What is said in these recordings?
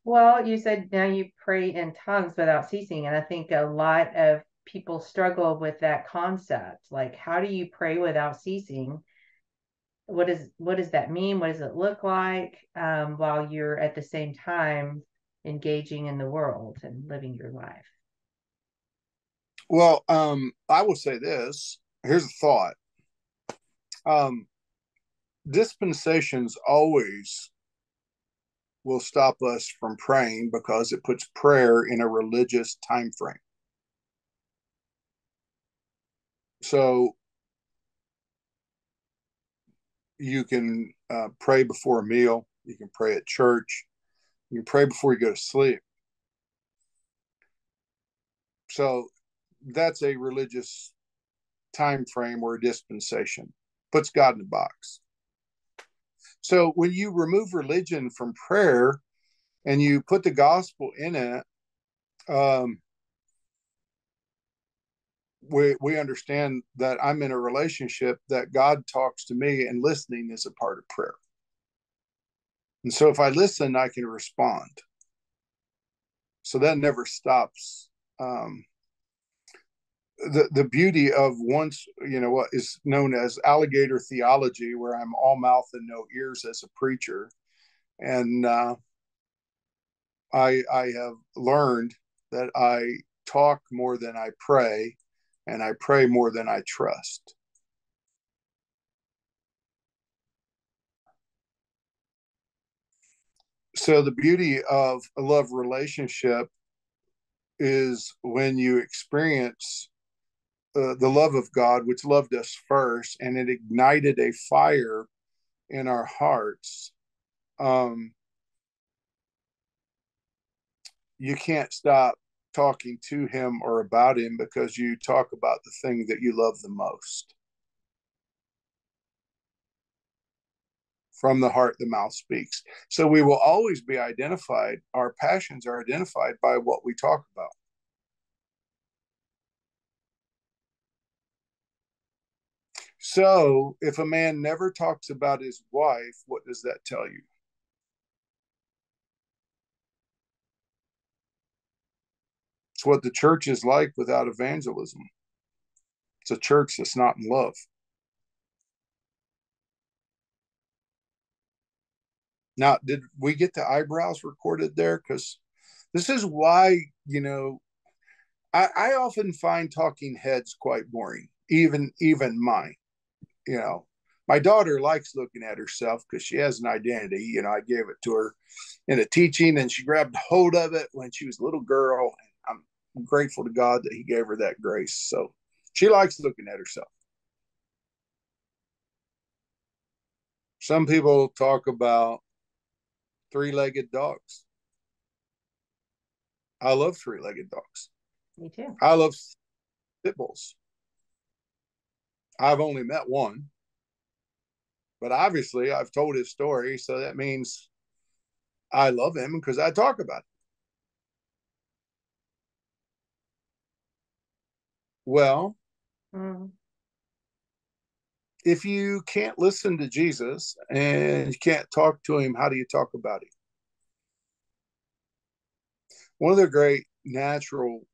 Well, you said now you pray in tongues without ceasing, and I think a lot of people struggle with that concept. Like, how do you pray without ceasing? What does that mean? What does it look like while you're at the same time engaging in the world and living your life? Well, I will say this. Here's a thought. Um, Dispensations always will stop us from praying because it puts prayer in a religious time frame. So you can pray before a meal, you can pray at church, you can pray before you go to sleep. So that's a religious time frame or a dispensation. Puts God in a box. So when you remove religion from prayer and you put the gospel in it, um, we understand that I'm in a relationship that God talks to me, and listening is a part of prayer. And so if I listen, I can respond. So that never stops. Um, the beauty of once, what is known as alligator theology, where I'm all mouth and no ears as a preacher, and I have learned that I talk more than I pray, and I pray more than I trust. So the beauty of a love relationship is when you experience the love of God, which loved us first, and it ignited a fire in our hearts. Um, you can't stop talking to him or about him because you talk about the thing that you love the most. From the heart, the mouth speaks. So we will always be identified. Our passions are identified by what we talk about. So if a man never talks about his wife, what does that tell you? It's what the church is like without evangelism. It's a church that's not in love. Now, did we get the eyebrows recorded there? Because this is why, I often find talking heads quite boring, even mine. You know, my daughter likes looking at herself because she has an identity. I gave it to her in a teaching, and she grabbed hold of it when she was a little girl. And I'm grateful to God that He gave her that grace. So she likes looking at herself. Some people talk about three-legged dogs. I love three-legged dogs. Me too. I love pit bulls. I've only met one, but obviously I've told his story, so that means I love him because I talk about it. Well, Mm. if you can't listen to Jesus and you can't talk to him, how do you talk about him? One of the great natural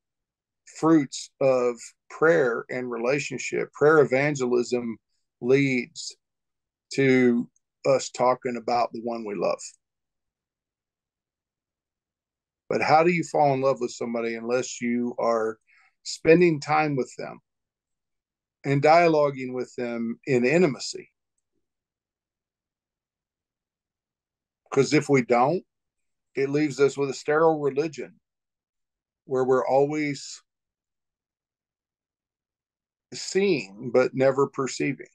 fruits of prayer and relationship, prayer evangelism leads to us talking about the one we love. But how do you fall in love with somebody unless you are spending time with them and dialoguing with them in intimacy? Because if we don't, it leaves us with a sterile religion where we're always seeing but never perceiving,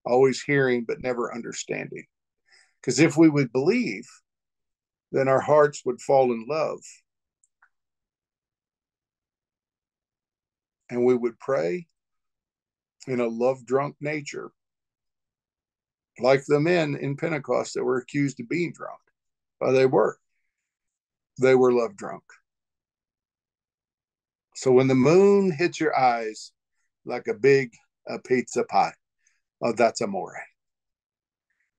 always hearing but never understanding. Because if we would believe, then our hearts would fall in love and we would pray in a love drunk nature, like the men in Pentecost that were accused of being drunk. Well, they were. They were love drunk. So when the moon hits your eyes like a big pizza pie, oh, that's amore.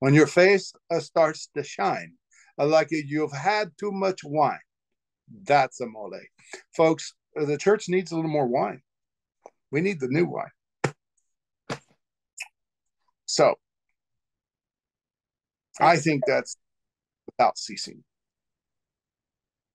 When your face starts to shine Like you've had too much wine. That's a mole. Folks, the church needs a little more wine. We need the new wine. So I think that's without ceasing.